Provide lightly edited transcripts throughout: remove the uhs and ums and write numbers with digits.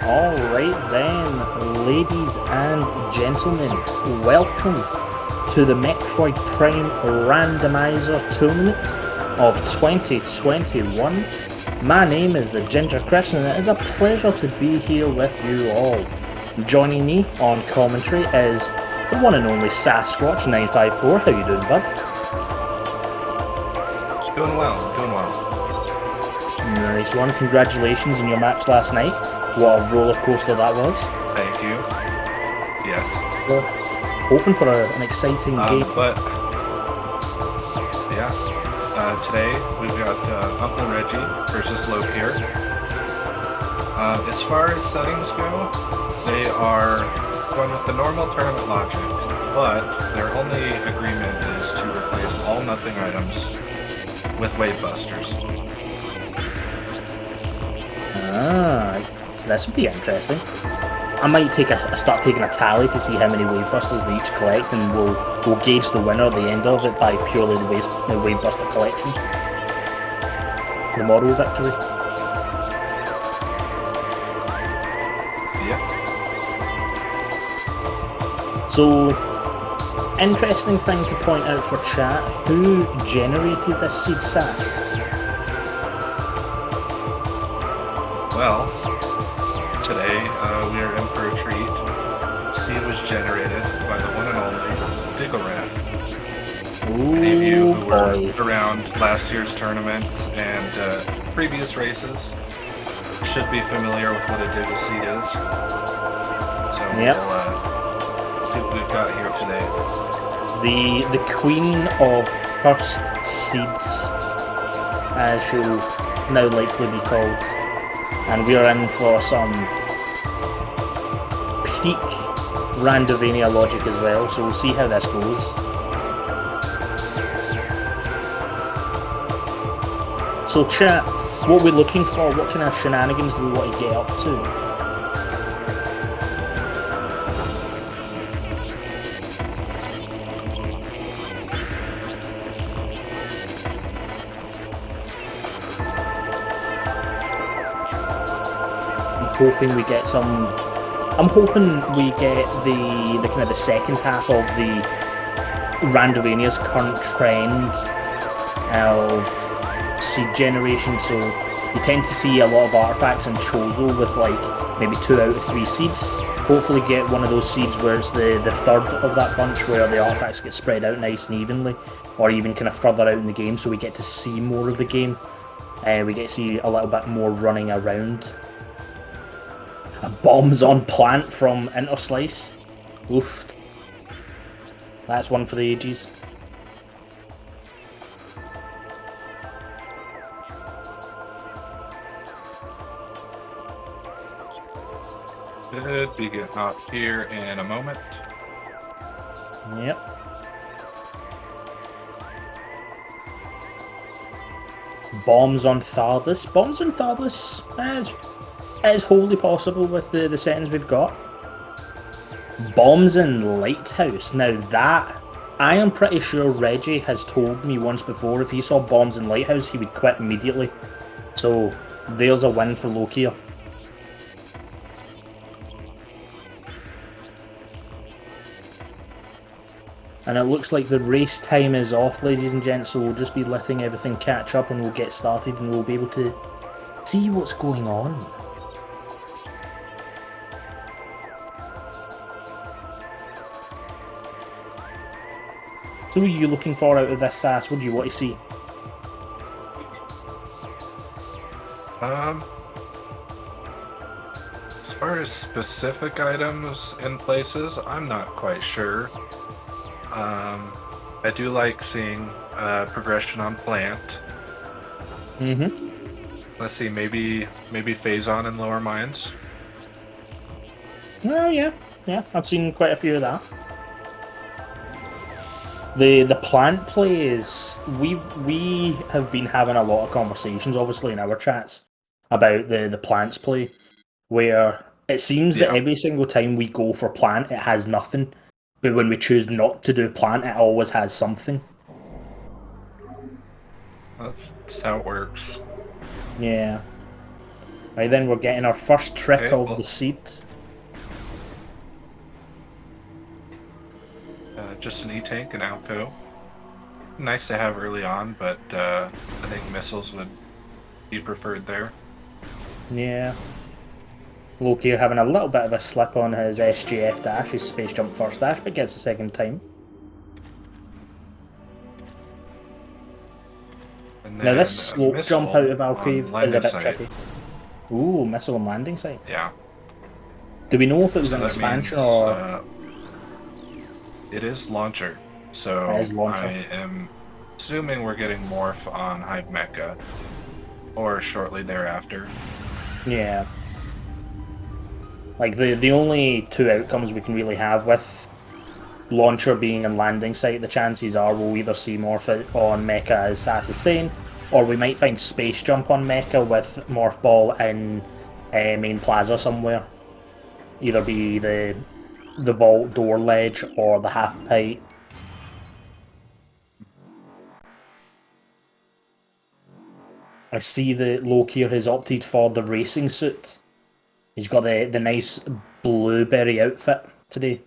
Alright then, ladies and gentlemen, welcome to the Metroid Prime Randomizer Tournament of 2021. My name is the Ginger Chris and it is a pleasure to be here with you all. Joining me on commentary is the one and only Sasquatch954. How you doing, bud? Doing well, doing well. Nice one. Congratulations on your match last night. What a roller coaster that was. Thank you. Yes. So, hoping for an exciting game. But yeah, today we've got Uncle Reggie versus Lokir. As far as settings go, they are going with the normal tournament logic, but their only agreement is to replace all nothing items with wave busters. This would be interesting. I might start taking a tally to see how many wave busters they each collect, and we'll gauge the winner at the end of it by purely the wave buster collection. The moral victory. Yeah. So, interesting thing to point out for chat: who generated this seed sass? Well, today we are in for a treat. Seed was generated by the one and only Digglerath. Any of you who were around last year's tournament and previous races should be familiar with what a Diggle seed is. So we'll see what we've got here today. The queen of cursed seeds, as she'll now likely be called. And we are in for some peak Randovania logic as well, so we'll see how this goes. So chat, what we're looking for, what kind of shenanigans do we want to get up to? Hoping we get some. I'm hoping we get the kind of the second half of the Randovania's current trend of seed generation. So you tend to see a lot of artifacts in Chozo with like maybe 2 out of 3 seeds. Hopefully get one of those seeds where it's the third of that bunch where the artifacts get spread out nice and evenly, or even kind of further out in the game, so we get to see more of the game. We get to see a little bit more running around. Bombs on plant from Interslice. Oof. That's one for the ages. Should be getting up here in a moment. Yep. Bombs on Thardus. Bombs on Thardus is wholly possible with the settings we've got. Bombs in Lighthouse. Now that, I am pretty sure Reggie has told me once before if he saw bombs in Lighthouse he would quit immediately. So there's a win for Lokir. And it looks like the race time is off, ladies and gents, so we'll just be letting everything catch up and we'll get started and we'll be able to see what's going on. So what are you looking for out of this sass? What do you want to see? As far as specific items and places, I'm not quite sure. I do like seeing progression on plant. Let's see, maybe Phazon in lower mines. Oh yeah, I've seen quite a few of that. The plant play is we have been having a lot of conversations, obviously, in our chats about the plants play, where it seems that every single time we go for plant, it has nothing, but when we choose not to do plant, it always has something. That's how it works. Yeah. Right then, we're getting our first trick Okay, of well, the seed. just an E-Tank and Alco. Nice to have early on, but I think missiles would be preferred there. Yeah. Lokir having a little bit of a slip on his SGF dash, his space jump first dash, but gets the second time. And Now this then a slope jump out missile of on Alcave is a landing bit site. tricky. Ooh, missile and landing site. Yeah. Do we know if it was So an that expansion means or it is launcher. it is So I launcher? am assuming we're getting Morph on Hive Mecha, or shortly thereafter. Yeah. Like the only two outcomes we can really have with launcher being and landing site, the chances are we'll either see Morph on Mecha as Sass is saying, or we might find Space Jump on Mecha with Morph Ball in main plaza somewhere. Either be the vault door ledge or the half pipe. I see that Lokir has opted for the racing suit. He's got the nice blueberry outfit today.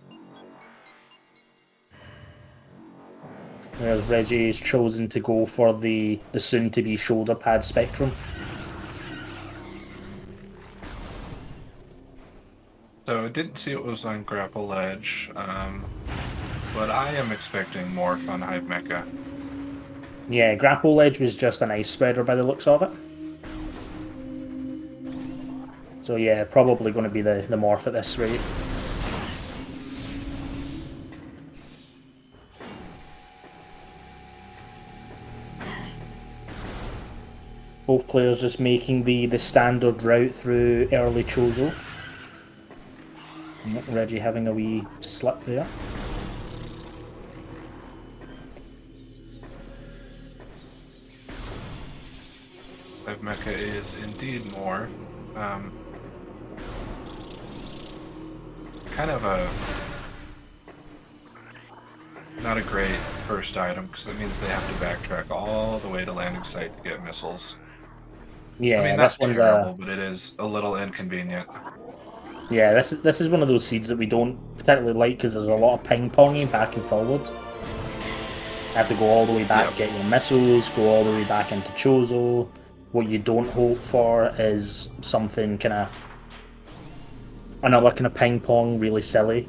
Whereas Reggie's chosen to go for the soon-to-be shoulder pad Spectrum. So I didn't see it was on Grapple Ledge, but I am expecting Morph on Hive Mecha. Yeah, Grapple Ledge was just an ice spreader by the looks of it. So yeah, probably going to be the Morph at this rate. Both players just making the standard route through early Chozo. Reggie having a wee slip there. Hive Mecha is indeed Morph. Kind of a not a great first item, because that means they have to backtrack all the way to landing site to get missiles. Yeah, I mean, this not one's terrible, but it is a little inconvenient. yeah, this is one of those seeds that we don't particularly like because there's a lot of ping ponging back and forward. Have to go all the way back, Yep. get your missiles, go all the way back into Chozo. What you don't hope for is something kind of another kind of ping pong, really silly.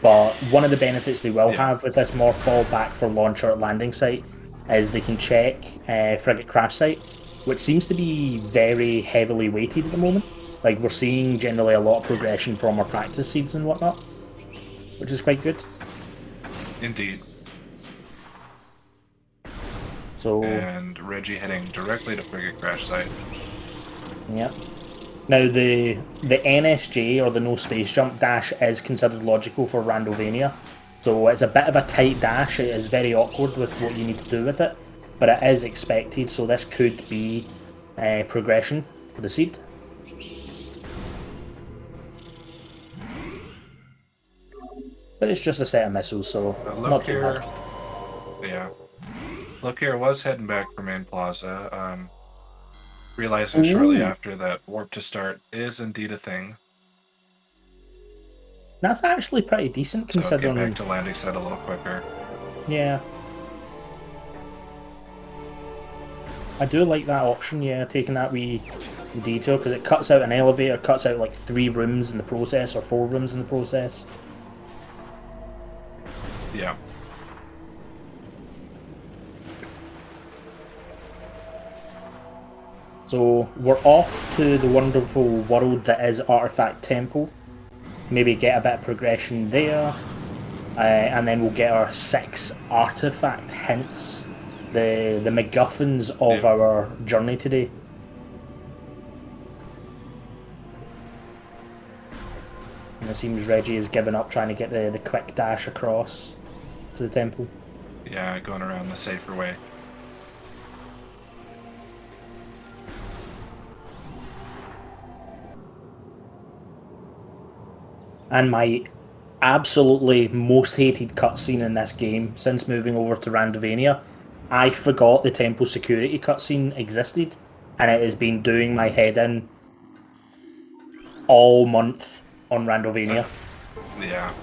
But one of the benefits they will have with this morph ball back for launcher at landing site is they can check frigate crash site, which seems to be very heavily weighted at the moment. Like we're seeing generally a lot of progression from our practice seeds and whatnot, which is quite good. Indeed. So And Reggie heading directly to frigate crash site. yeah. Now the NSJ or the no space jump dash is considered logical for Randovania. So it's a bit of a tight dash, it is very awkward with what you need to do with it, but it is expected, so this could be progression for the seed. But it's just a set of missiles, so not too bad. Yeah. Lokir was heading back for main plaza, realizing shortly after that warp to start is indeed a thing. That's actually pretty decent So get considering... back to landing site a little quicker. Yeah. I do like that option, yeah, taking that wee detour, because it cuts out an elevator, cuts out like 3 rooms in the process, or 4 rooms in the process. Yeah. So we're off to the wonderful world that is Artifact Temple. Maybe get a bit of progression there. And then we'll get our 6 artifact hints. The MacGuffins of our journey today. And it seems Reggie has given up trying to get the quick dash across to the temple. Yeah, going around the safer way. And my absolutely most hated cutscene in this game since moving over to Randovania, I forgot the temple security cutscene existed, and it has been doing my head in all month on Randomania. Yeah.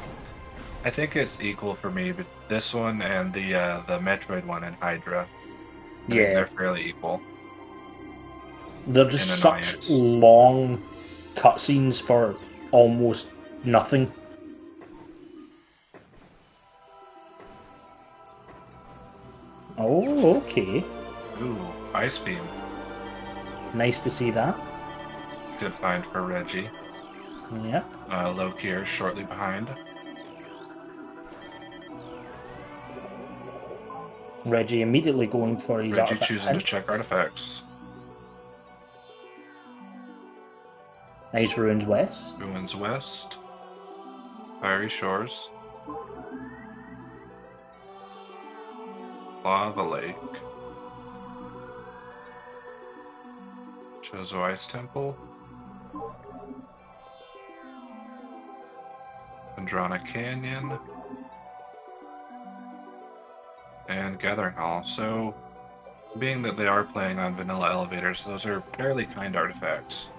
I think it's equal for me, but this one and the Metroid one and Hydra. I think they're fairly equal. They're just such long cutscenes for almost nothing. Oh, okay. Ooh, Ice Beam. Nice to see that. Good find for Reggie. Yep. Lokir shortly behind. Reggie immediately going for his Reggie artifact. choosing to check artifacts. Nice Ruins West. Ruins West. Fiery Shores. Lava Lake. Chozo Ice Temple. Andrana Canyon. And Gathering Hall. So, being that they are playing on vanilla elevators, those are fairly kind artifacts.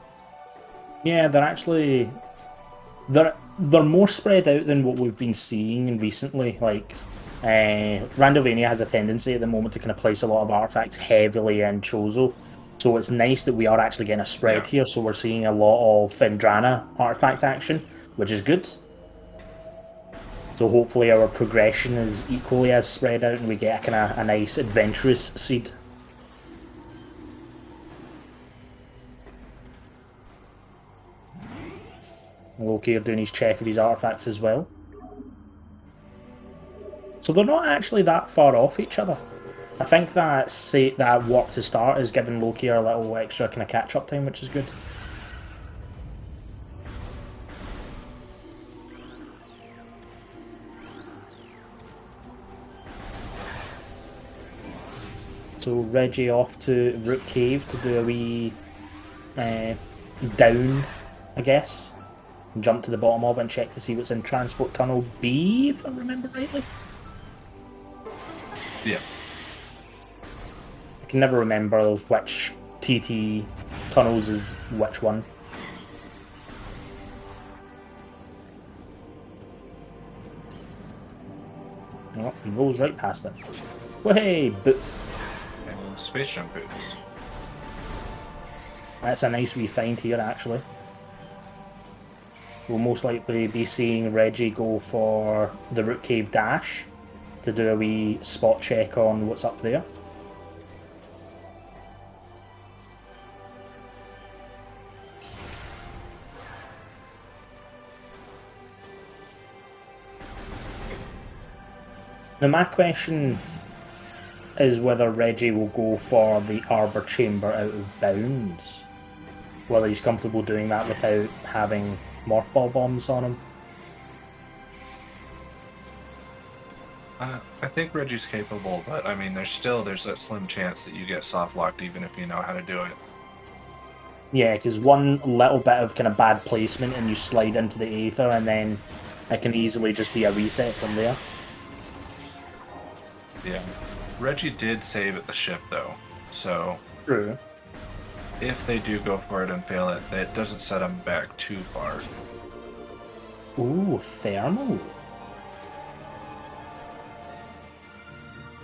Yeah, they're actually they're more spread out than what we've been seeing recently. Like, Randomania has a tendency at the moment to kind of place a lot of artifacts heavily in Chozo. So it's nice that we are actually getting a spread here. So we're seeing a lot of Findrana artifact action, which is good. So hopefully our progression is equally as spread out and we get kind of a nice adventurous seed. Lokir doing his check of his artifacts as well. So they're not actually that far off each other. I think that work to start is giving Lokir a little extra kind of catch-up time, which is good. So Reggie off to Root Cave to do a wee down, I guess. Jump to the bottom of it and check to see what's in Transport Tunnel B, if I remember rightly. Yeah. I can never remember which TT tunnels is which one. Oh, he rolls right past it. Hey, boots. And space jump boots. That's a nice wee find here, actually. We'll most likely be seeing Reggie go for the Root Cave dash to do a wee spot check on what's up there. Now my question is whether Reggie will go for the Arbor Chamber out of bounds. Whether he's comfortable doing that without having Morph Ball bombs on him. I think Reggie's capable, but I mean, there's that slim chance that you get soft locked even if you know how to do it. Yeah, because one little bit of kind of bad placement and you slide into the Aether and then it can easily just be a reset from there. Yeah. Reggie did save at the ship though, so... True. If they do go for it and fail it, that doesn't set them back too far. Ooh, thermal.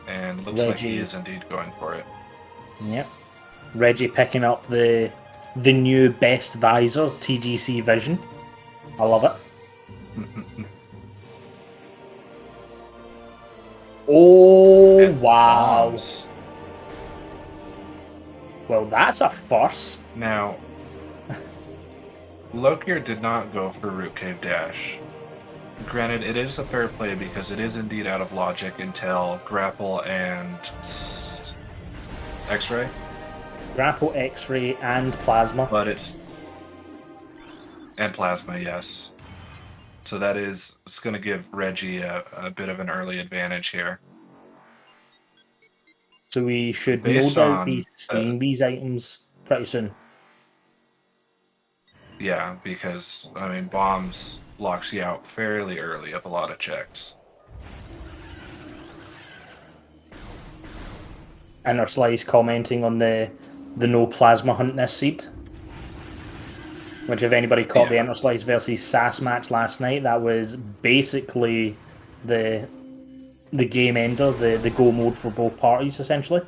And looks like he is indeed going for it. Yep. Reggie picking up the new best visor, TGC Vision. I love it. Oh, and wow. Bombs. Well, that's a first. Now, Lokir did not go for Root Cave Dash. Granted, it is a fair play because it is indeed out of logic until Grapple and X-Ray. Grapple, X-Ray, and Plasma. But it's... And Plasma, yes. So it's going to give Reggie a bit of an early advantage here. So we should no doubt be seeing these items pretty soon. Yeah, because, I mean, bombs locks you out fairly early of a lot of checks. And our Slice commenting on the no plasma hunt this seed. Which, if anybody caught the Yeah. Interslice versus SAS match last night, that was basically the game ender, the go mode for both parties, essentially.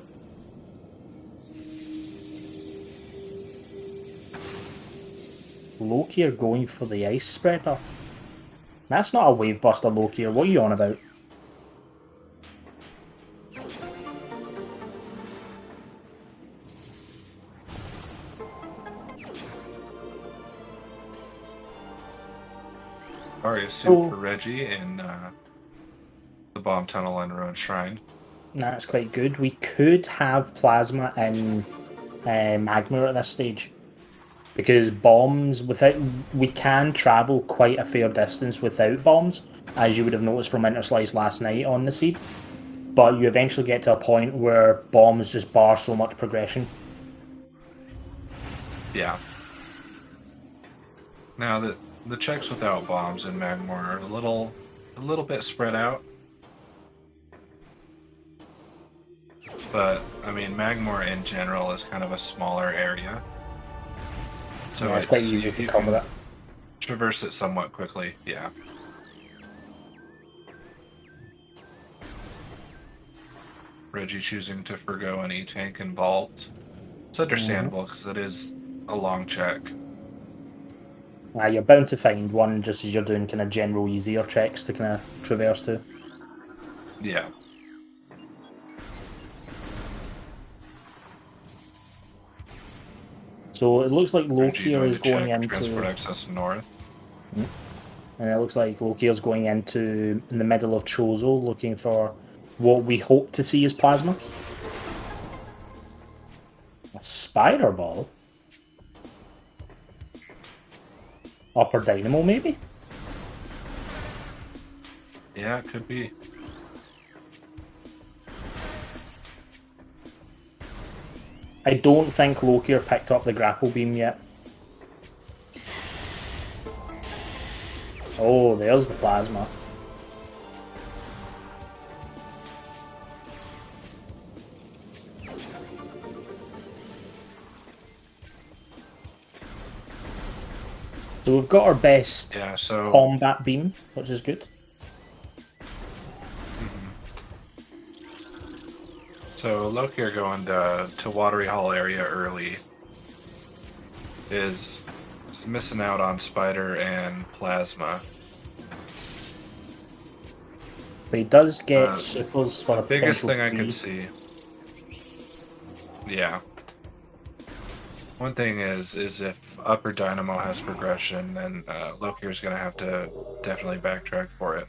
Lokir going for the ice spreader. That's not a wave buster, Lokir. What are you on about? Aria suit for Reggie in the bomb tunnel and ruined shrine. That's quite good. We could have plasma in magma at this stage, because bombs we can travel quite a fair distance without bombs, as you would have noticed from Interslice last night on the seed. But you eventually get to a point where bombs just bar so much progression. Yeah. Now the checks without bombs in Magmor are a little bit spread out. But I mean, Magmor in general is kind of a smaller area, so yeah, it's quite easy to cover that. Traverse it somewhat quickly. Yeah. Reggie choosing to forgo an E-Tank and Vault. It's understandable because it is a long check. You're bound to find one just as you're doing kind of general easier checks to kind of traverse to. Yeah. So it looks like Lokir is going into transport access north. And it looks like Lokir is going in the middle of Chozo, looking for what we hope to see as plasma. A spider ball? Upper Dynamo, maybe? Yeah, it could be. I don't think Lokir picked up the grapple beam yet. Oh, there's the plasma. So we've got our best combat beam, which is good. So Lokir going to Watery Hall area early is missing out on Spider and Plasma. But he does get supers for the a biggest thing I free. could see. Yeah. One thing is if Upper Dynamo has progression, then Lokir's going to have to definitely backtrack for it.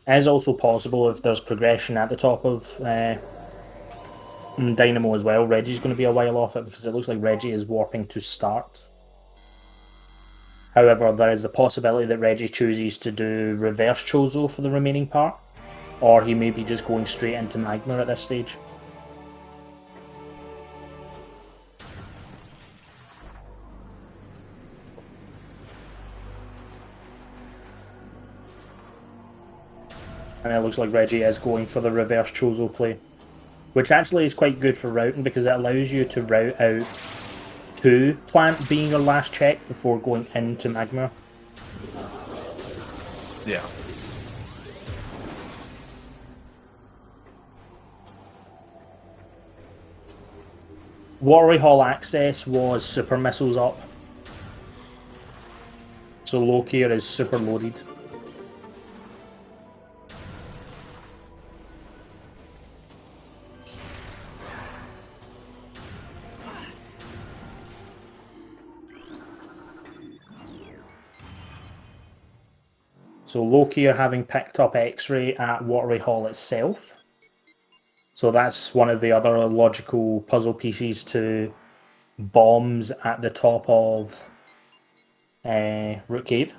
It is also possible if there's progression at the top of Dynamo as well. Reggie's going to be a while off it because it looks like Reggie is warping to start. However, there is a possibility that Reggie chooses to do reverse Chozo for the remaining part, or he may be just going straight into Magma at this stage. And it looks like Reggie is going for the reverse Chozo play, which actually is quite good for routing because it allows you to route out to Plant being your last check before going into Magma. Yeah. Watery Hall access was super missiles up, so Lokir is super loaded. So Lokir having picked up X-Ray at Watery Hall itself. So that's one of the other logical puzzle pieces to bombs at the top of Root Cave.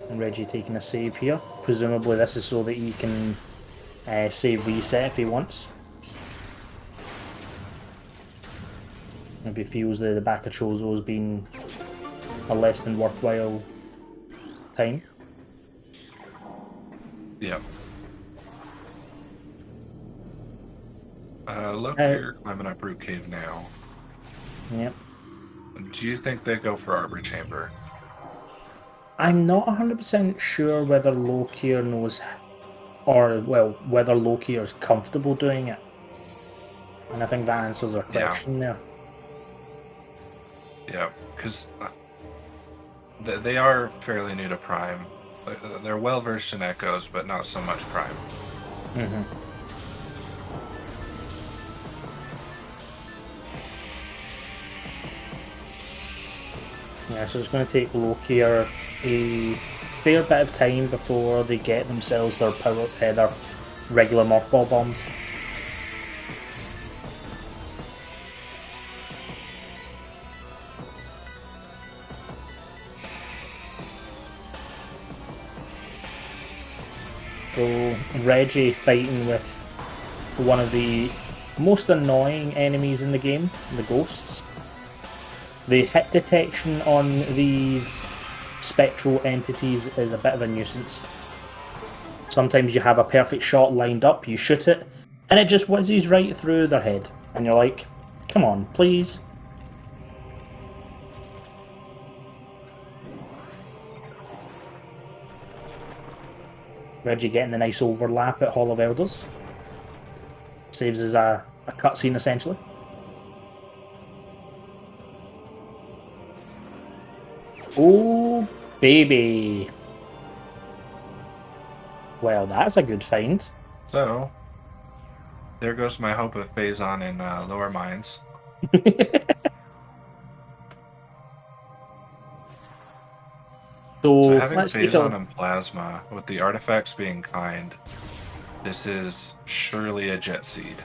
And Reggie taking a save here. Presumably this is so that he can save reset if he wants. If he feels that the back of Chozo has been a less than worthwhile time. Yep. Lokir climbing up Root Cave now. Yep. Do you think they go for Arbor Chamber? I'm not 100% sure whether Lokir knows, or, well, whether Lokir is comfortable doing it. And I think that answers our question there. Yeah, because they are fairly new to Prime. They're well versed in Echoes, but not so much Prime. Mm-hmm. Yeah, so it's going to take Lokir a fair bit of time before they get themselves their their regular mothball bombs. So Reggie fighting with one of the most annoying enemies in the game, the ghosts. The hit detection on these spectral entities is a bit of a nuisance. Sometimes you have a perfect shot lined up, you shoot it, and it just whizzes right through their head. And you're like, come on, please. Reggie getting the nice overlap at Hall of Elders. Saves us a cutscene, essentially. Oh, baby. Well, that's a good find. So, there goes my hope of Phazon in Lower Mines. So having Phazon and Plasma, with the artifacts being kind, this is surely a Jet Seed.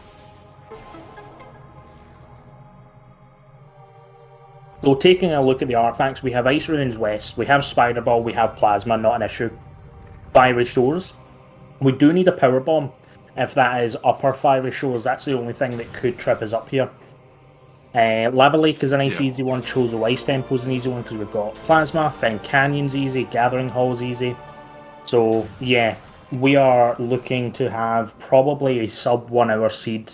So taking a look at the artifacts, we have Ice Ruins West, we have Spider Ball, we have Plasma, not an issue. Fiery Shores. We do need a Power Bomb. If that is upper Fiery Shores, that's the only thing that could trip us up here. Lava Lake is a nice easy one, Chozo Ice Temple is an easy one because we've got Plasma, Fen Canyon's easy, Gathering Hall's easy. So yeah, we are looking to have probably a sub 1 hour seed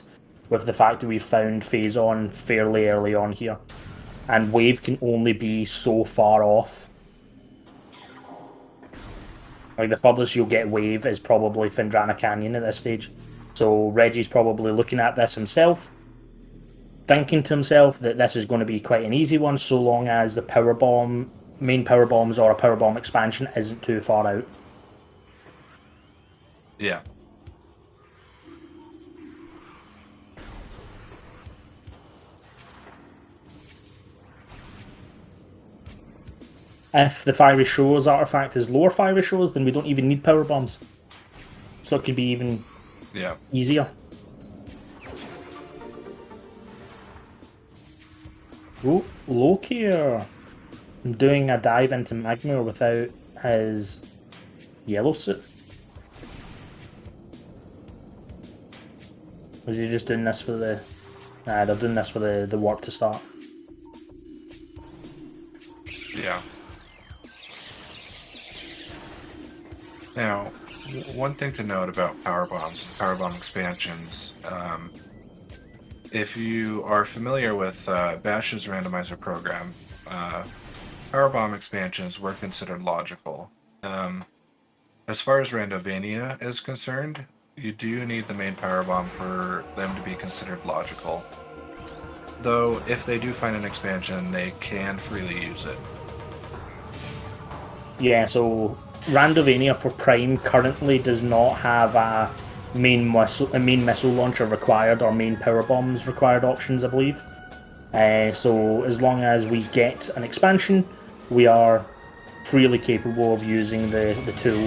with the fact that we found Phazon fairly early on here. And Wave can only be so far off. Like, the furthest you'll get Wave is probably Phendrana Canyon at this stage. So Reggie's probably looking at this himself, thinking to himself that this is going to be quite an easy one, so long as the Power Bomb, main Power Bombs or a Power Bomb expansion isn't too far out. Yeah. If the Fiery Shores artifact is lower Fiery Shores, then we don't even need Power Bombs. So it could be even easier. Oh, Lokir doing a dive into Magma without his yellow suit. Was he just doing this for the... Nah, they're doing this for the warp to start. Yeah. Now, one thing to note about Power Bombs and Power Bomb expansions, if you are familiar with Bash's Randomizer program, Power Bomb expansions were considered logical. As far as Randovania is concerned, you do need the main Power Bomb for them to be considered logical. Though, if they do find an expansion, they can freely use it. Yeah, so Randovania for Prime currently does not have a main missile launcher required or main power bombs required options, I believe. So as long as we get an expansion, we are freely capable of using the tool,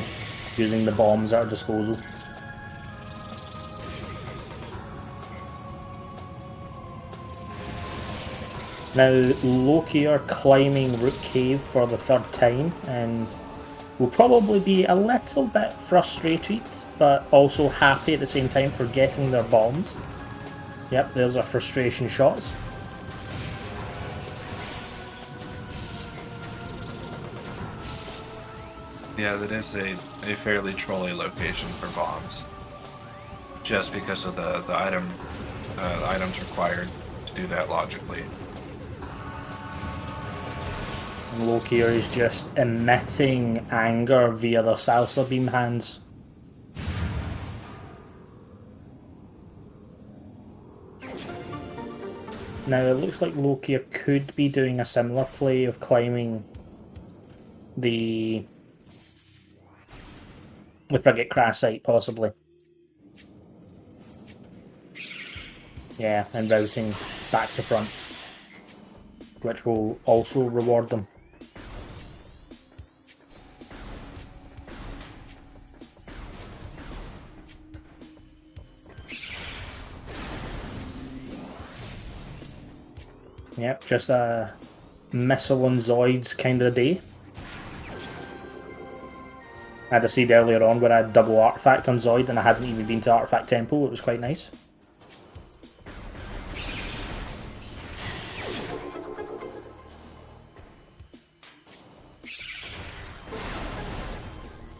using the bombs at our disposal. Now, Loki are climbing Root Cave for the third time, and will probably be a little bit frustrated, but also happy at the same time for getting their bombs. Yep, there's our frustration shots. Yeah, that is a fairly trolly location for bombs. Just because of the items required to do that logically. And Lokir is just emitting anger via their salsa beam hands. Now it looks like Lokir could be doing a similar play of climbing the Frigate crash site, possibly. Yeah, and routing back to front, which will also reward them. Yep, just a missile on Zoids kind of day. I had a seed earlier on where I had double artifact on Zoid and I hadn't even been to Artifact Temple. It was quite nice.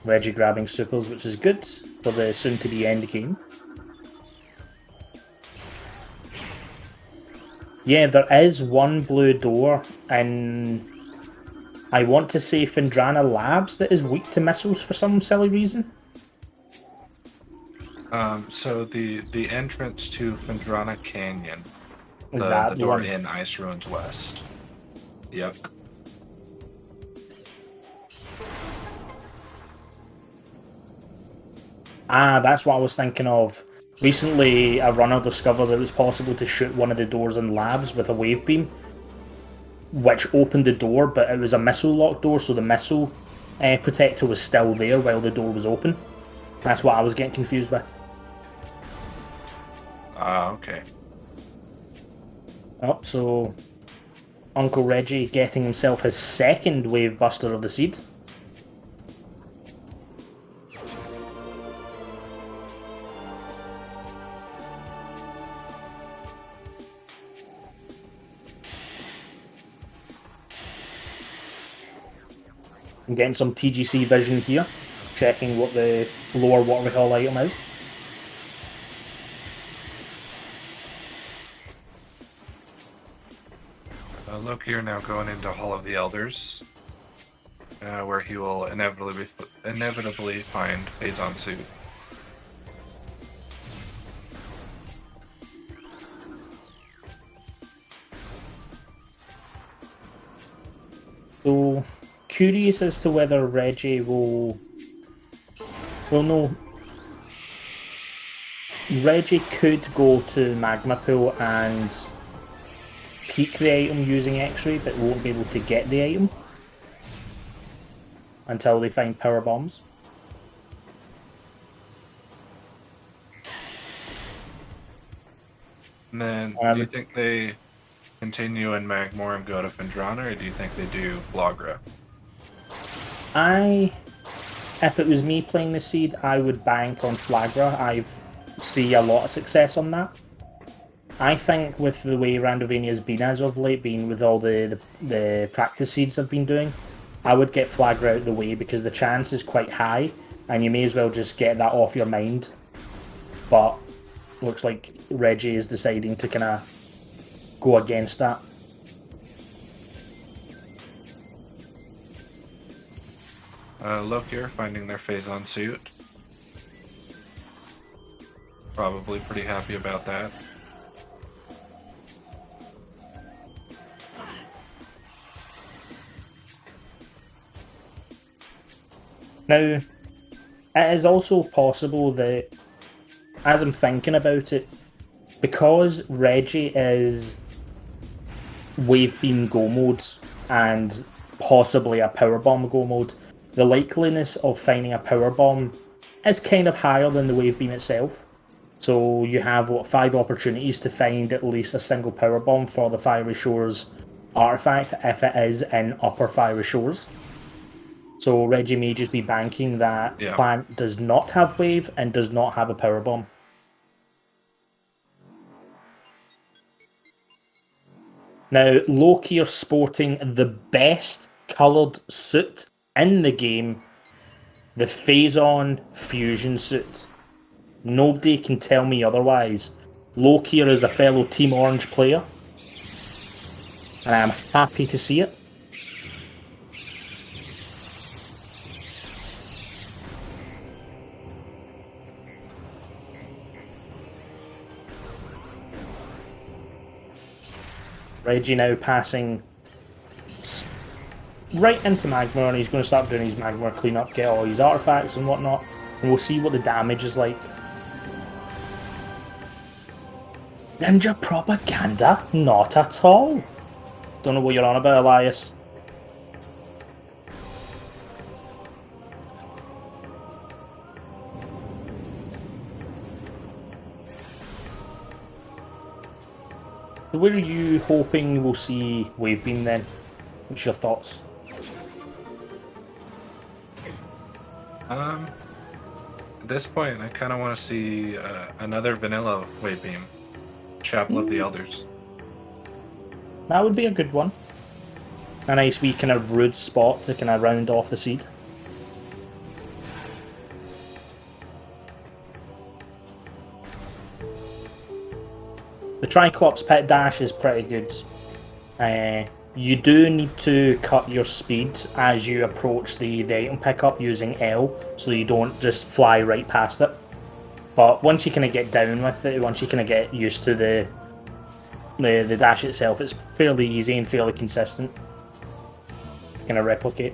Reggie grabbing supers, which is good for the soon-to-be end game. Yeah, there is one blue door in, I want to say, Findrana Labs that is weak to missiles for some silly reason. So the entrance to Findrana Canyon, Is the that door one? in Ice Ruins West. Yep. Ah, that's what I was thinking of. Recently, a runner discovered that it was possible to shoot one of the doors in labs with a wave beam, which opened the door, but it was a missile lock door, so the missile protector was still there while the door was open. That's what I was getting confused with. Ah, okay. Oh, so Uncle Reggie getting himself his second wave buster of the seed. I'm getting some TGC vision here, checking what the lower water hall item is. Lokir now going into Hall of the Elders, where he will inevitably find Phazon Suit. So, curious as to whether Reggie will... Well, no. Reggie could go to Magma Pool and peek the item using X-Ray, but won't be able to get the item until they find power bombs. And then, do you think they continue in Magmore and go to Findrana, or do you think they do Flagra? If it was me playing the seed, I would bank on Flagra. I see a lot of success on that. I think with the way Randovania's been as of late, being with all the practice seeds I've been doing, I would get Flagra out of the way because the chance is quite high, and you may as well just get that off your mind. But looks like Reggie is deciding to kind of go against that. Lokir finding their Phazon Suit. Probably pretty happy about that. Now, it is also possible that, as I'm thinking about it, because Reggie is Wave Beam Go mode and possibly a Power Bomb Go mode, the likeliness of finding a Power Bomb is kind of higher than the Wave Beam itself. So you have, 5 opportunities to find at least a single Power Bomb for the Fiery Shores artifact if it is in Upper Fiery Shores. So Reggie may just be banking that Plant does not have Wave and does not have a Power Bomb. Now, Lokir sporting the best coloured suit in the game the Phazon fusion suit. Nobody can tell me otherwise. Lokir is a fellow Team Orange player, and I'm happy to see it. Reggie now passing right into Magma, and he's going to start doing his Magma cleanup, get all his artifacts and whatnot, and we'll see what the damage is like. Ninja propaganda? Not at all. Don't know what you're on about, Elias. So where are you hoping we'll see Wave Beam then? What's your thoughts? At this point, I kind of want to see another vanilla Wave Beam. Chapel of the Elders. That would be a good one. A nice wee kind of rude spot to kind of round off the seed. The Triclops pit dash is pretty good. You do need to cut your speed as you approach the item pickup using L, so you don't just fly right past it. But once you kind of get down with it, once you kind of get used to the dash itself, it's fairly easy and fairly consistent. Kind of replicate.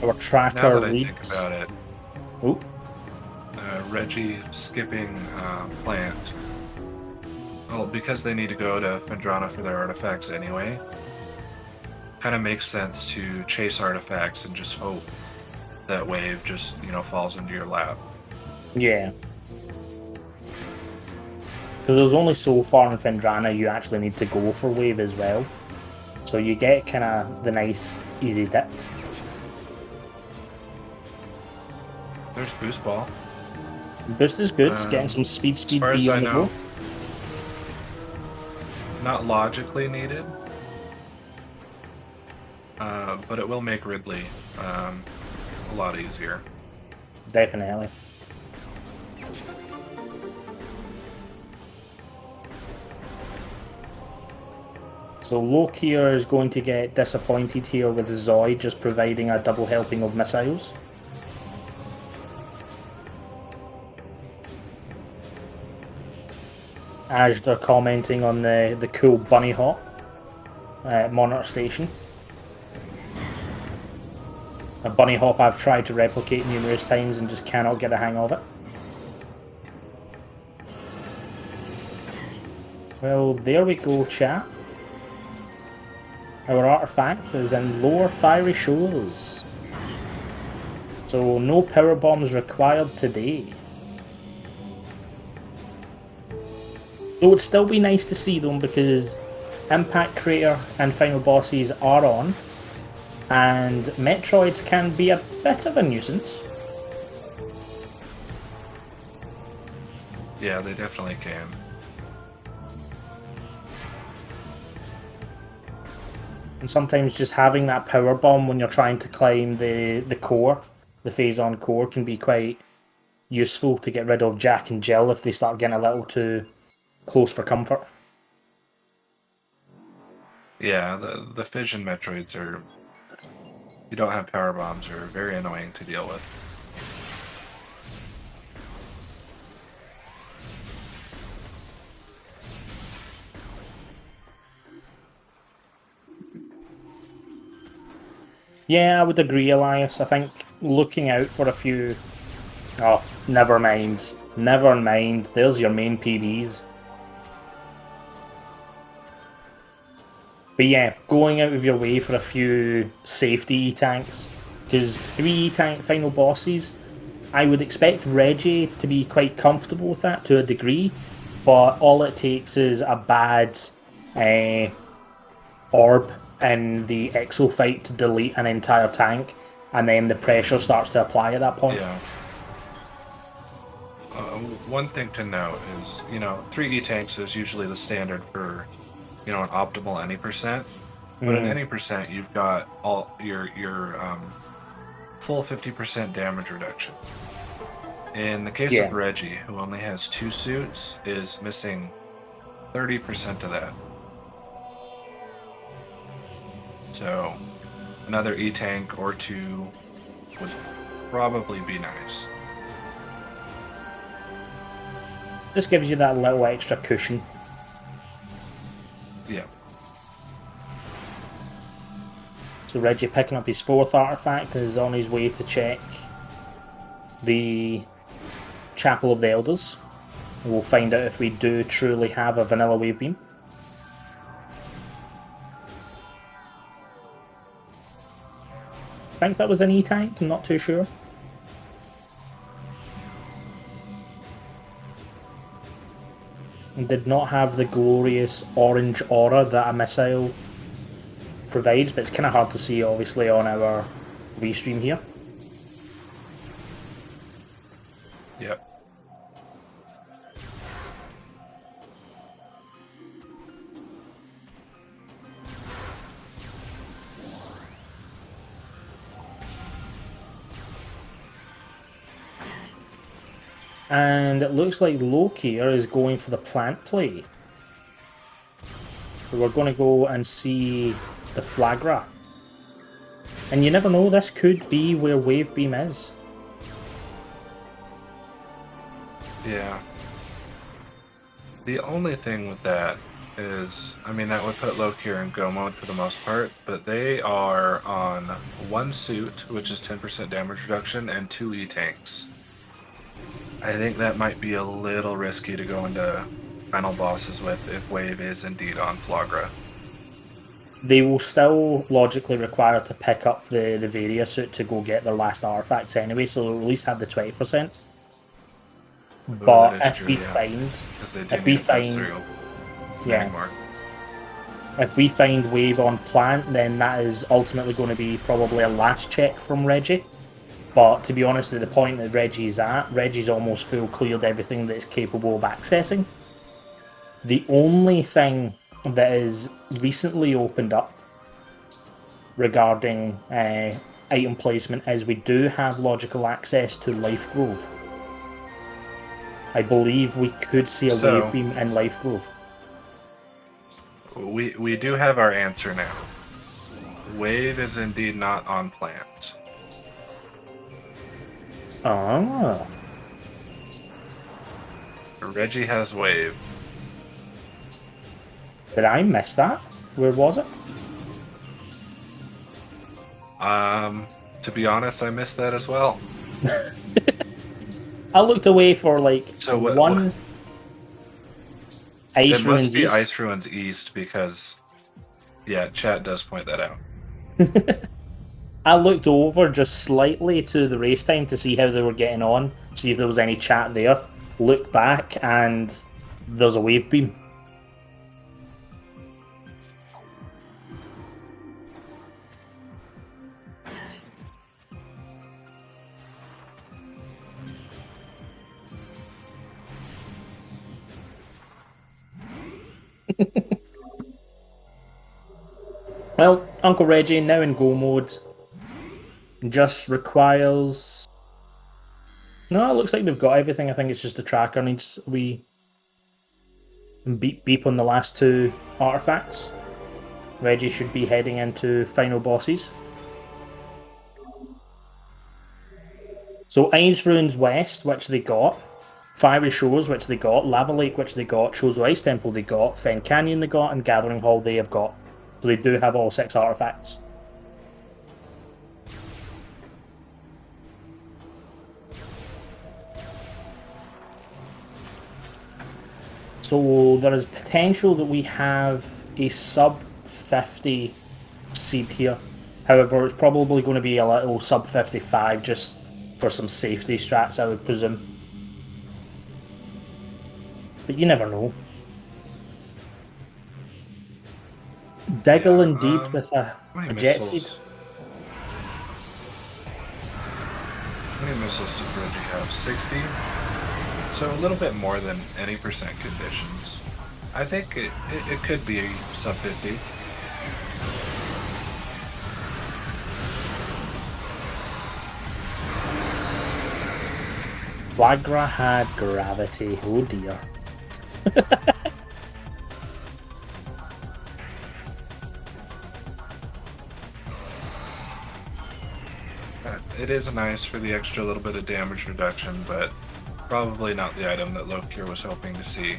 Our tracker now that I reads. think about it, Ooh. Reggie skipping plant. Well, because they need to go to Phendrana for their artifacts anyway, kind of makes sense to chase artifacts and just hope that wave just, falls into your lap. Yeah. Because there's only so far in Phendrana you actually need to go for wave as well. So you get kind of the nice, easy dip. There's Boost Ball. Boost is good, getting some speed As far as B I on the know, go. not logically needed, but it will make Ridley a lot easier. Definitely. So Lokir is going to get disappointed here with Zoid just providing a double helping of missiles. As they're commenting on the cool bunny hop at Monarch Station. A bunny hop I've tried to replicate numerous times and just cannot get a hang of it. Well, there we go, chat. Our artifact is in lower fiery shoals. So no power bombs required today. It would still be nice to see them because Impact Crater and Final Bosses are on, and Metroids can be a bit of a nuisance. Yeah, they definitely can. And sometimes just having that power bomb when you're trying to climb the core, the Phazon core, can be quite useful to get rid of Jack and Jill if they start getting a little too close for comfort. Yeah, the fission Metroids are, you don't have power bombs, are very annoying to deal with. Yeah, I would agree, Elias. I think looking out for a few... Oh, never mind. Never mind. There's your main PBs. But yeah, going out of your way for a few safety E-tanks. Because 3 E-tank final bosses, I would expect Reggie to be quite comfortable with that to a degree. But all it takes is a bad orb in the Exo fight to delete an entire tank, and then the pressure starts to apply at that point. Yeah. One thing to note is, 3 E-tanks is usually the standard for, an optimal any percent. But in any percent, you've got all your full 50% damage reduction. In the case of Reggie, who only has 2 suits, is missing 30% of that. So another E-tank or 2 would probably be nice. This gives you that little extra cushion. Yeah. So Reggie picking up his 4th artifact is on his way to check the Chapel of the Elders. We'll find out if we do truly have a vanilla wave beam. I think that was an E-tank, I'm not too sure. And did not have the glorious orange aura that a missile provides, but it's kind of hard to see obviously on our restream here. Yep. And it looks like Lokir is going for the plant play. So we're going to go and see the Flagra. And you never know, this could be where Wave Beam is. Yeah. The only thing with that is, that would put Lokir in go mode for the most part, but they are on 1 suit, which is 10% damage reduction, and 2 E-tanks. I think that might be a little risky to go into final bosses with if Wave is indeed on Flagra. They will still logically require to pick up the Varia suit to go get their last artifacts anyway, so they'll at least have the 20%. But if we find Wave on plant, then that is ultimately going to be probably a last check from Reggie. But to be honest, at the point that Reggie's at, Reggie's almost full cleared everything that it's capable of accessing. The only thing that is recently opened up regarding item placement is we do have logical access to Life Grove. I believe we could see a Wave Beam in Life Grove. We do have our answer now. Wave is indeed not on plant. Ah. Reggie has Wave. Did I miss that? Where was it? To be honest, I missed that as well. I looked away for like one. Ice Ruins East. It must be Ice Ruins East because, yeah, chat does point that out. I looked over just slightly to the race time to see how they were getting on, see if there was any chat there. Look back and there's a Wave Beam. Well, Uncle Reggie, now in go mode, just requires... No, it looks like they've got everything. I think it's just the tracker needs we beep on the last 2 artifacts. Reggie should be heading into final bosses. So Ice Ruins West, which they got, Fiery Shores, which they got, Lava Lake, which they got, Chozo Ice Temple they got, Fen Canyon they got, and Gathering Hall they have got. So they do have all 6 artifacts. So there is potential that we have a sub 50 seed here. However, it's probably going to be a little sub 55 just for some safety strats, I would presume. But you never know. Diggle indeed with a jet seed. How many missiles does Reggie have? 60? So a little bit more than any percent conditions. I think it could be sub 50. Flagra had gravity. Oh dear. It is nice for the extra little bit of damage reduction, but probably not the item that Lokir was hoping to see.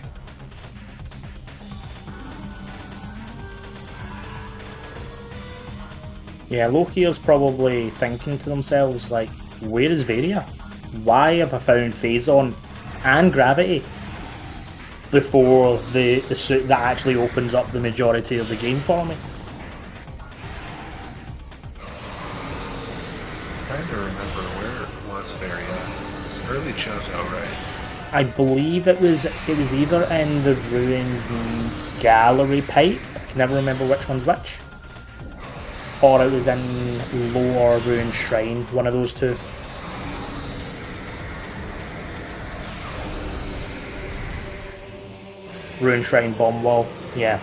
Yeah, Lokir's probably thinking to themselves, like, where is Varia? Why have I found Phazon and Gravity before the suit that actually opens up the majority of the game for me? Trying to remember where it was Varia. It's early Chozo, right? I believe it was either in the Ruined Gallery Pipe, I can never remember which one's which, or it was in Lower Ruined Shrine, one of those two. Ruined Shrine Bomb Wall, yeah.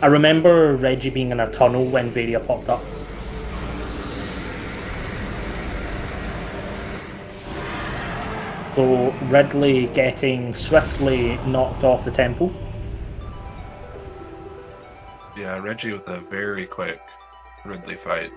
I remember Reggie being in a tunnel when Varia popped up. So Ridley getting swiftly knocked off the temple. Yeah, Reggie with a very quick Ridley fight.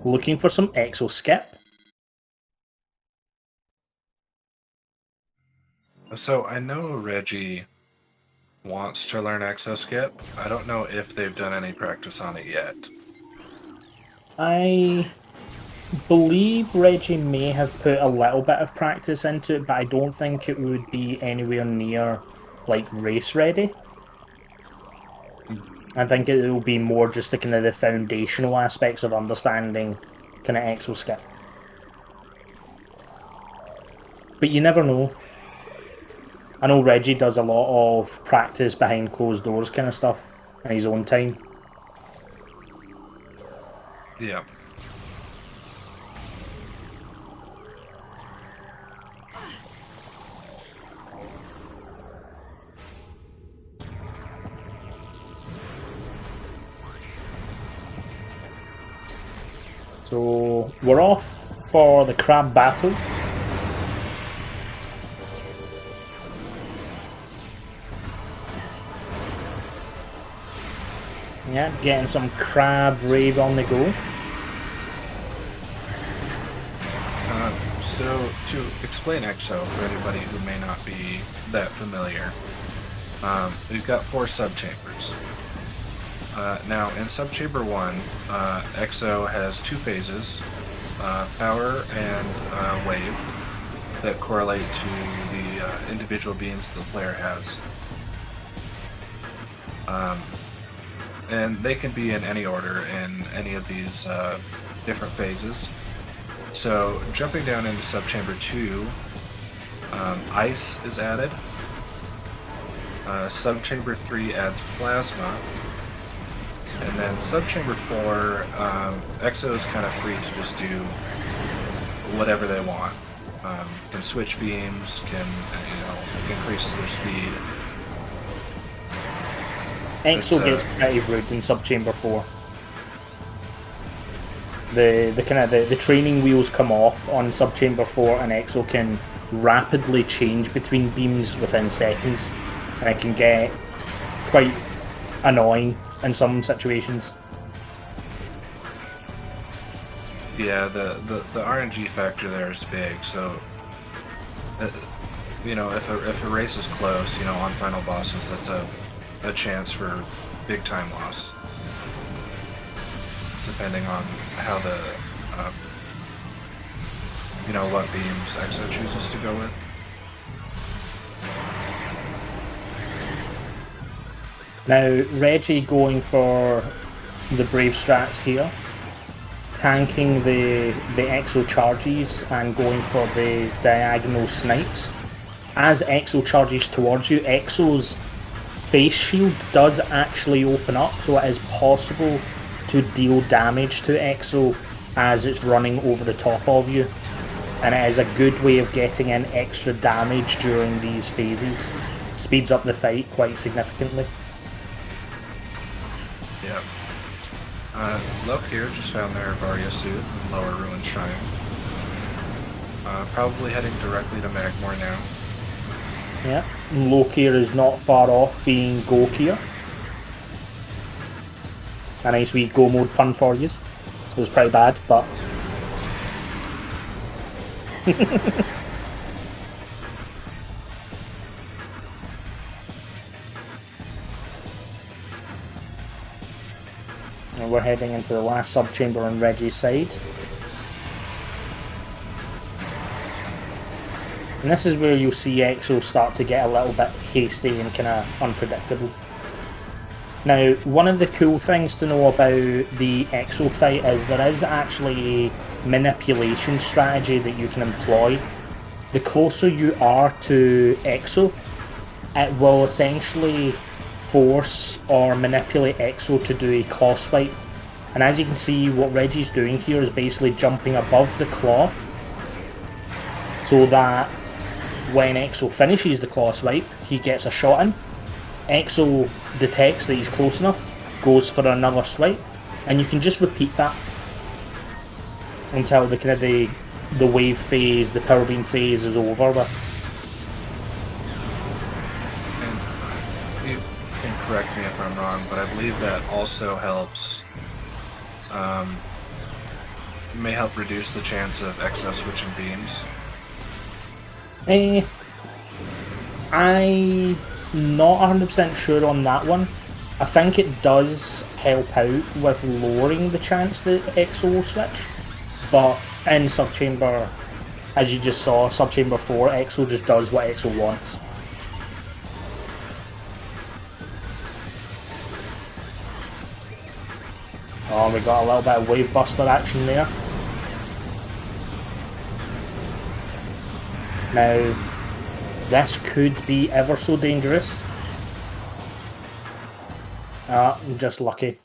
Looking for some exo skip. So I know Reggie wants to learn exo skip. I don't know if they've done any practice on it yet. I believe Reggie may have put a little bit of practice into it, but I don't think it would be anywhere near like race ready. I think it will be more just the kind of the foundational aspects of understanding kind of exo skip. But you never know. I know Reggie does a lot of practice behind closed doors kind of stuff in his own time. Yeah. So we're off for the crab battle. Yeah, getting some crab rave on the go. So to explain EXO for anybody who may not be that familiar, we've got 4 subchambers. Now in subchamber 1, EXO has 2 phases, power and wave, that correlate to the individual beams the player has. And they can be in any order in any of these different phases. So jumping down into subchamber 2, ice is added. Subchamber 3 adds plasma. And then subchamber 4, EXO is kind of free to just do whatever they want. Can switch beams, can increase their speed. EXO gets pretty rude in subchamber 4. The training wheels come off on subchamber 4, and EXO can rapidly change between beams within seconds, and it can get quite annoying in some situations. Yeah, the RNG factor there is big. So, if a race is close, on final bosses, that's a chance for big time loss, depending on how the what beams EXO chooses to go with. Now Reggie going for the brave strats here. tanking the exo charges and going for the diagonal snipes. As exo charges towards you, exo's face shield does actually open up, so it is possible to deal damage to exo as it's running over the top of you, and it is a good way of getting in extra damage during these phases. Speeds up the fight quite significantly. Yep. Lokir just found their Varya suit in Lower Ruin Shrine. Probably heading directly to Magmore now. Yeah, Lokir is not far off being Gokir. A nice wee go mode pun for you. It was pretty bad, but... And we're heading into the last sub-chamber on Reggie's side. And this is where you'll see Exo start to get a little bit hasty and kind of unpredictable. Now, one of the cool things to know about the Exo fight is there is actually a manipulation strategy that you can employ. The closer you are to Exo, it will essentially force or manipulate Exo to do a claw swipe. And as you can see, what Reggie's doing here is basically jumping above the claw, so that when Exo finishes the claw swipe, he gets a shot in. Exo detects that he's close enough, goes for another swipe, and you can just repeat that until the kind of the wave phase, the power beam phase is over with. And you can correct me if I'm wrong, but I believe that also helps, may help reduce the chance of Exo switching beams. I'm not 100% sure on that one. I think it does help out with lowering the chance that Exo will switch, but in Subchamber, as you just saw, Subchamber 4, Exo just does what Exo wants. Oh, we got a little bit of Wave Buster action there. Now, this could be ever so dangerous. Just lucky.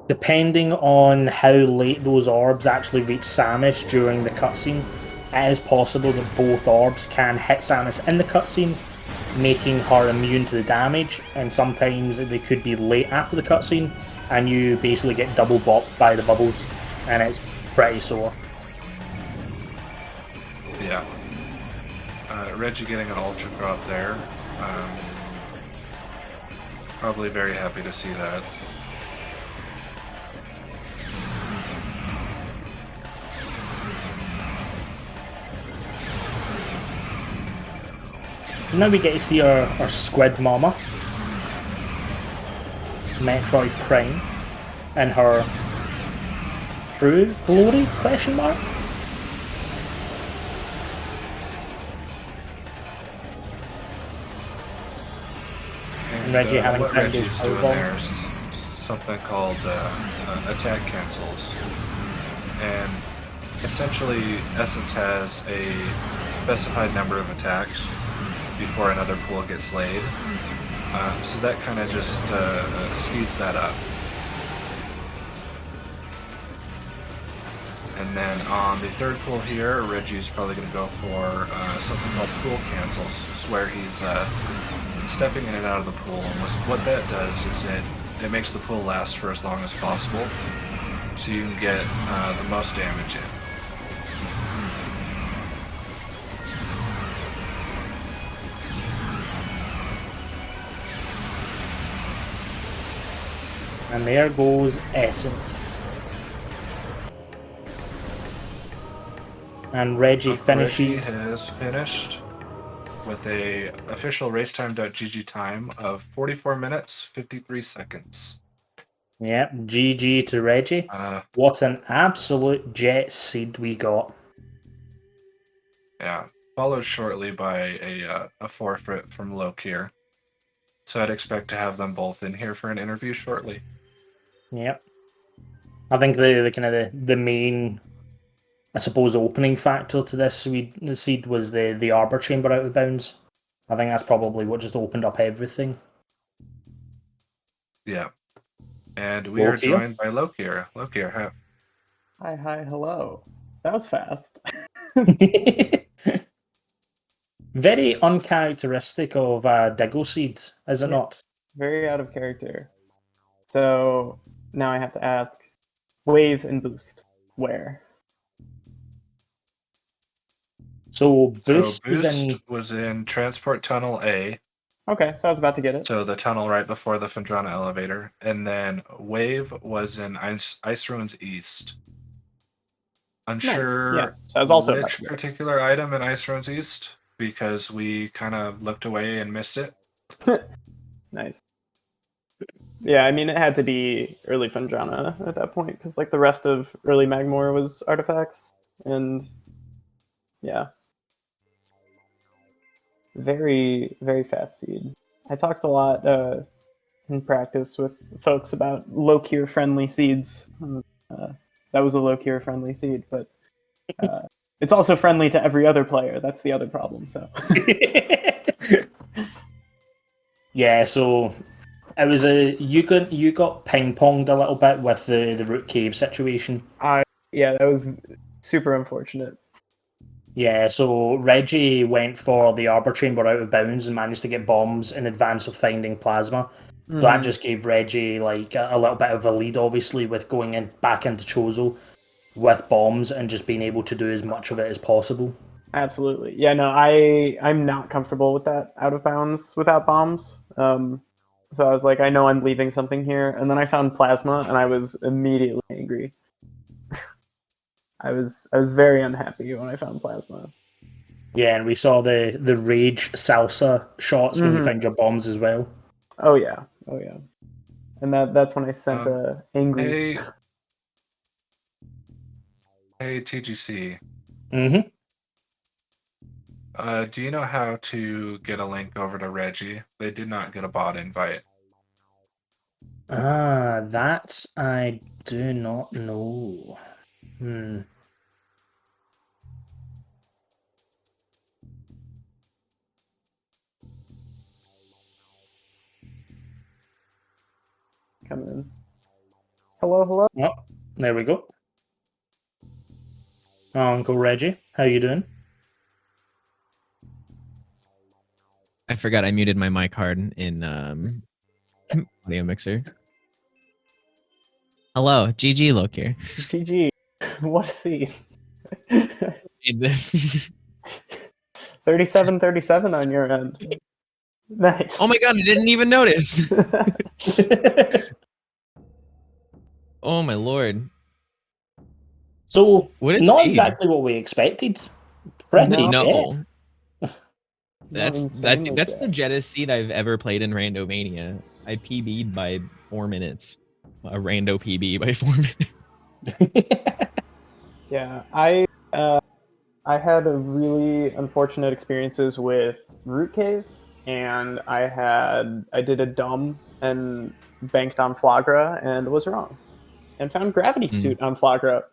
Depending on how late those orbs actually reach Samus during the cutscene, it is possible that both orbs can hit Samus in the cutscene, making her immune to the damage, and sometimes they could be late after the cutscene, and you basically get double bopped by the bubbles, and it's pretty sore. Yeah. Reggie getting an Ultra Crop there. Probably very happy to see that. Now we get to see our squid mama, Metroid Prime, in her true glory, question mark? And Reggie having what found Reggie's those doing power there bombs. is something called attack cancels. And essentially, Essence has a specified number of attacks before another pool gets laid. So that kind of just speeds that up. And then on the third pool here, Reggie's probably going to go for something called pool cancels. It's where he's stepping in and out of the pool. And what that does is it makes the pool last for as long as possible, so you can get the most damage in. And there goes Essence. And Reggie finishes. Reggie has finished with a official racetime.gg time of 44 minutes 53 seconds. Yep, GG to Reggie. What an absolute jet seed we got. Yeah, followed shortly by a forfeit from Lokir. So I'd expect to have them both in here for an interview shortly. Yep. I think the kind of the main, I suppose, opening factor to this seed was the Arbor Chamber out of bounds. I think that's probably what just opened up everything. Yeah. And we are Lokir? joined by Lokir. Lokir, how? Hi, hello. That was fast. Very uncharacteristic of Diggle Seed, is it not? Very out of character. So now I have to ask, wave and boost, where? So Boost, was in Transport Tunnel A. Okay, so I was about to get it. So the tunnel right before the Fendrana elevator. And then Wave was in Ice Ruins East. Unsure Nice. Yeah, so I was also which particular item in Ice Ruins East, because we kind of looked away and missed it. Nice. Yeah, I mean, it had to be early Fendrana at that point, because like the rest of early Magmor was artifacts, and yeah. Very, very fast seed. I talked a lot in practice with folks about Lokir friendly seeds. That was a Lokir friendly seed, but it's also friendly to every other player. That's the other problem. So yeah, so it was you got ping ponged a little bit with the root cave situation. Yeah, that was super unfortunate. Yeah, so Reggie went for the Arbor Chamber out of bounds and managed to get bombs in advance of finding Plasma. So that just gave Reggie like a little bit of a lead, obviously, with going back into Chozo with bombs and just being able to do as much of it as possible. Absolutely. Yeah, no, I'm not comfortable with that out of bounds without bombs. So I was like, I know I'm leaving something here. And then I found Plasma and I was immediately angry. I was very unhappy when I found Plasma. Yeah, and we saw the rage salsa shots when you found your bombs as well. Oh yeah. And that's when I sent a angry. Hey TGC. Mm-hmm. Do you know how to get a link over to Reggie? They did not get a bot invite. That I do not know. Come in. Hello. Oh, there we go. Uncle Reggie, how you doing? I forgot I muted my mic hard in audio mixer. Hello, GG Lokir. GG. What a scene. Made this. 37 on your end. Nice. Oh my god, I didn't even notice. Oh my lord. So, what is not seed? exactly what we expected. Pretty no. That's insanely the jettest seed I've ever played in Randomania. I PB'd by 4 minutes. A rando PB by 4 minutes. Yeah, I had a really unfortunate experiences with Root Cave, and I did a dumb and banked on Flagra and was wrong, and found Gravity Suit on Flagra.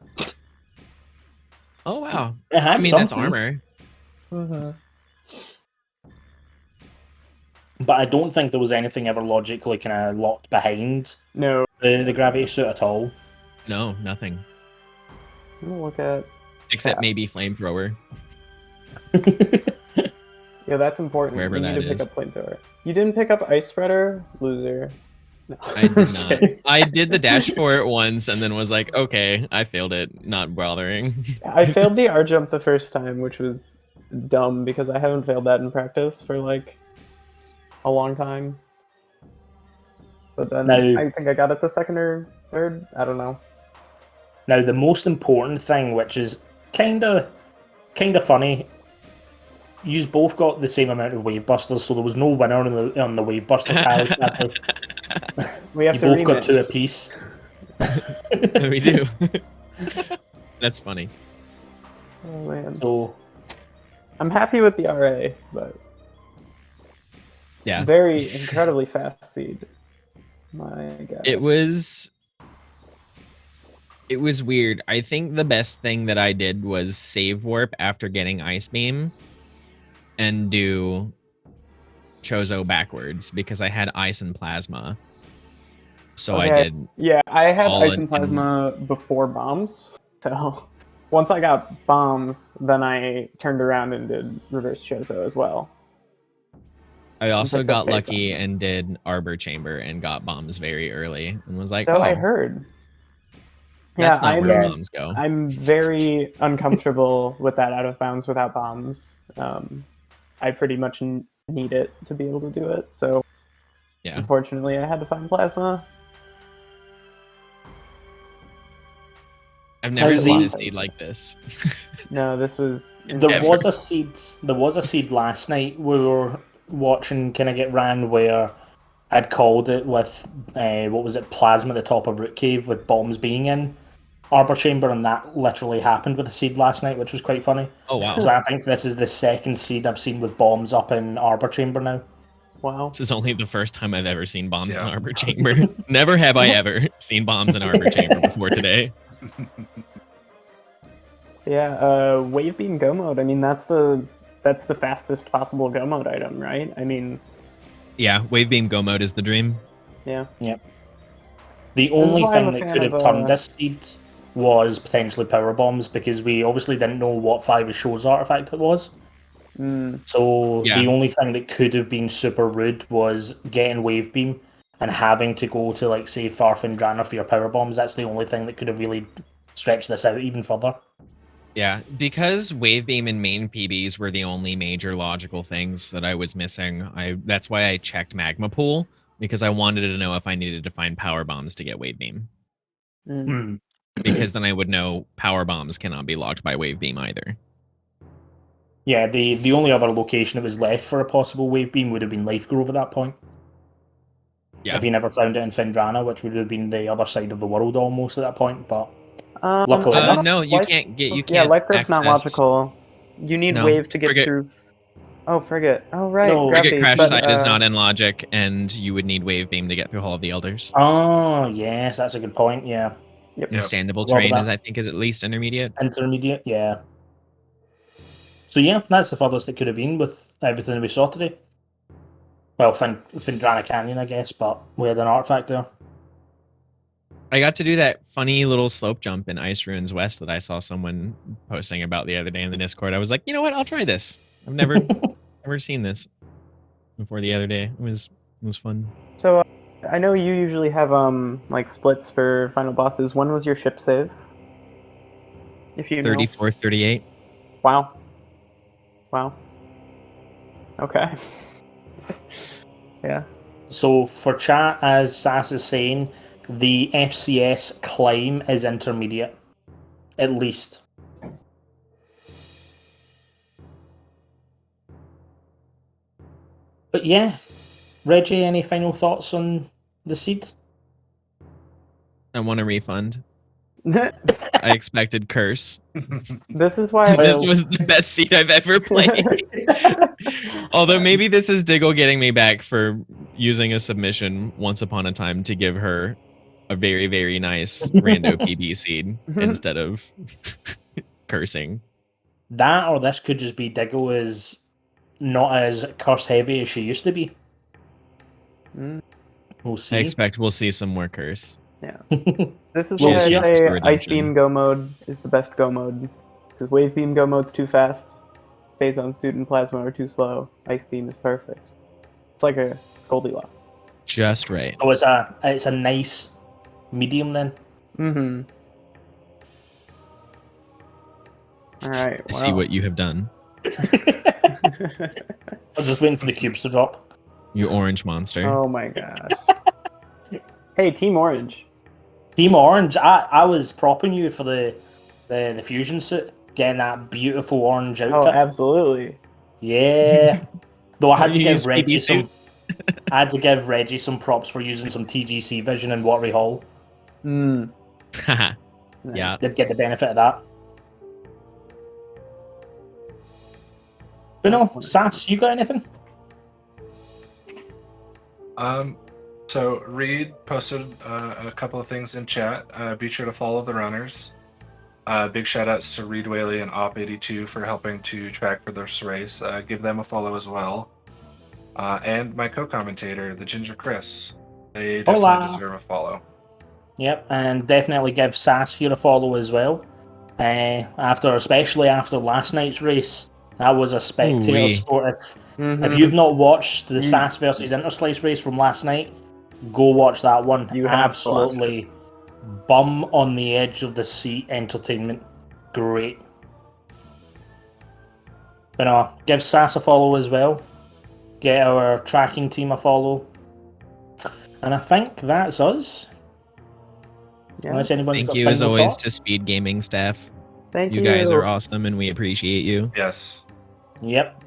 Oh wow! I mean, that's armor. Mm-hmm. But I don't think there was anything ever logically kind of locked behind the Gravity Suit at all. No, nothing. I'm gonna look at. Except maybe Flamethrower. Yeah, that's important. Wherever you need that to pick is. up Flamethrower. You didn't pick up Ice Spreader? Loser. No. I did not. I did the dash for it once and then was like, okay, I failed it. Not bothering. I failed the R jump the first time, which was dumb because I haven't failed that in practice for like a long time. But then I think I got it the second or third. I don't know. Now the most important thing, which is kind of funny, you both got the same amount of wave busters, so there was no winner on the wave buster tally. We have you to both rematch. got 2 apiece. We do. That's funny. Oh man. So I'm happy with the RA, but Yeah. Very incredibly fast seed. My God. It was weird. I think the best thing that I did was save warp after getting Ice Beam and do Chozo backwards because I had Ice and Plasma. So I did. Yeah, I had all Ice and Plasma before bombs. So once I got bombs, then I turned around and did reverse Chozo as well. I also picked up got Phase lucky on. and did Arbor Chamber and got bombs very early and was like, So oh, I heard. that's Yeah, not where bombs go. I'm very uncomfortable with that out of bounds without bombs. I pretty much need it to be able to do it. So Yeah. unfortunately, I had to find Plasma. I've never seen a Has seed like this. No, this was. There was a seed. There was a seed last night. We were watching kind of get ran where I'd called it with what was it, plasma at the top of Root Cave with bombs being in Arbor Chamber, and that literally happened with a seed last night, which was quite funny. Oh wow! So I think this is the second seed I've seen with bombs up in Arbor Chamber now. Wow. This is only the first time I've ever seen bombs in Arbor Chamber. Never have I ever seen bombs in Arbor Chamber before today. Yeah, Wave Beam Go Mode. I mean, that's the fastest possible Go Mode item, right? I mean, yeah, Wave Beam Go Mode is the dream. Yeah. Yep. The only thing that could have turned this seed was potentially power bombs, because we obviously didn't know what 5 Shows artifact it was. So the only thing that could have been super rude was getting Wave Beam and having to go to, like, say, Farfindrana for your power bombs. That's the only thing that could have really stretched this out even further. Yeah, because Wave Beam and main PBs were the only major logical things that I was missing. That's why I checked Magma Pool, because I wanted to know if I needed to find power bombs to get Wave Beam. Because then I would know power bombs cannot be locked by Wave Beam either. Yeah, the only other location that was left for a possible Wave Beam would have been Life Grove at that point. Yeah. If you never found it in Findrana, which would have been the other side of the world almost at that point, but luckily no, you can't. Yeah, Life Grove's not logical. You need Wave to get through. Oh, Frigate. Oh, right. No, Frigate Crash Site is not in Logic, and you would need Wave Beam to get through Hall of the Elders. Oh, yes, that's a good point, yeah. Yep. Standable terrain is, I think, is at least intermediate. Intermediate, yeah. So yeah, that's the furthest it could have been with everything we saw today. Well, Findrana Canyon, I guess, but we had an artifact there. I got to do that funny little slope jump in Ice Ruins West that I saw someone posting about the other day in the Discord. I was like, you know what? I'll try this. I've never seen this before the other day. It was fun. So I know you usually have like splits for final bosses. When was your ship save? If you 34, 38. Wow. Okay. Yeah. So for chat, as Sass is saying, the FCS climb is intermediate, at least. But yeah, Reggie, any final thoughts on the seed? I want a refund. I expected Curse. This is why this was the best seed I've ever played. Although maybe this is Diggle getting me back for using a submission once upon a time to give her a very, very nice rando PB seed instead of cursing. That, or this could just be Diggle is not as curse heavy as she used to be. We'll see. I expect we'll see some more curse. Yeah. This is why I say Ice Beam Go Mode is the best Go Mode. Because Wave Beam Go Mode's too fast. Phase on Suit and Plasma are too slow. Ice Beam is perfect. It's like a Goldilocks. Just right. Oh, it's a nice medium then. Alright. I see what you have done. I was just waiting for the cubes to drop. You orange monster. Oh my gosh. Hey, Team Orange. Team Orange, I was propping you for the fusion suit, getting that beautiful orange outfit. Oh, absolutely. Yeah. Though I had to give Reggie suit. I had to give Reggie some props for using some TGC vision in Watery Hall. Yeah. Did get the benefit of that. But no, Sass, you got anything? So Reed posted a couple of things in chat. Be sure to follow the runners. Big shout outs to Reed Whaley and Op82 for helping to track for this race. Give them a follow as well. And my co-commentator, the Ginger Chris. They definitely Hola. deserve a follow. Yep, and definitely give Sass here a follow as well. Especially after last night's race, that was a spectator Ooh-wee. sport. If you've not watched the Sass versus Interslice race from last night, go watch that one. You have to watch Absolutely bum on the edge of the seat entertainment. Great. But no, give Sass a follow as well. Get our tracking team a follow. And I think that's us. Yeah. Unless anybody's Thank got you as final always thought. to SpeedGaming staff. Thank you. You guys are awesome and we appreciate you. Yes. Yep.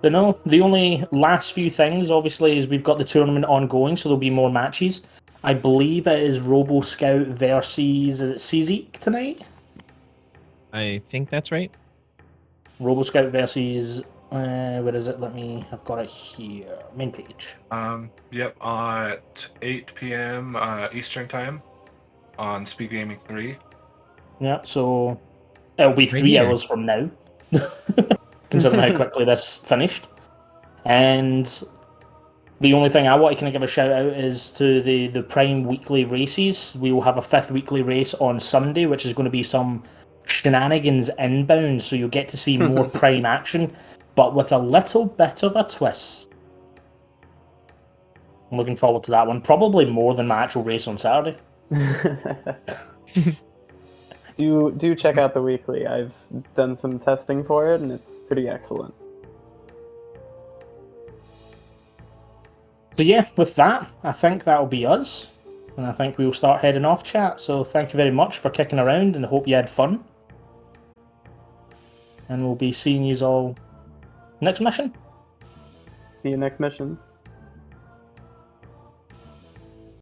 But no, the only last few things, obviously, is we've got the tournament ongoing, so there'll be more matches. I believe it is Robo Scout versus CZ tonight. I think that's right. Robo Scout versus where is it? I've got it here. Main page. Yep, at 8 p.m. Eastern Time on SpeedGaming 3. Yep, so it'll be Right 3 here. hours from now, considering how quickly this finished. And the only thing I want to kind of give a shout out is to the Prime weekly races. We will have a 5th weekly race on Sunday, which is going to be some shenanigans inbound, so you'll get to see more Prime action, but with a little bit of a twist. I'm looking forward to that one, probably more than my actual race on Saturday. do check out the weekly. I've done some testing for it, and it's pretty excellent. So yeah, with that, I think that'll be us. And I think we'll start heading off, chat. So thank you very much for kicking around, and I hope you had fun. And we'll be seeing you all next mission. See you next mission.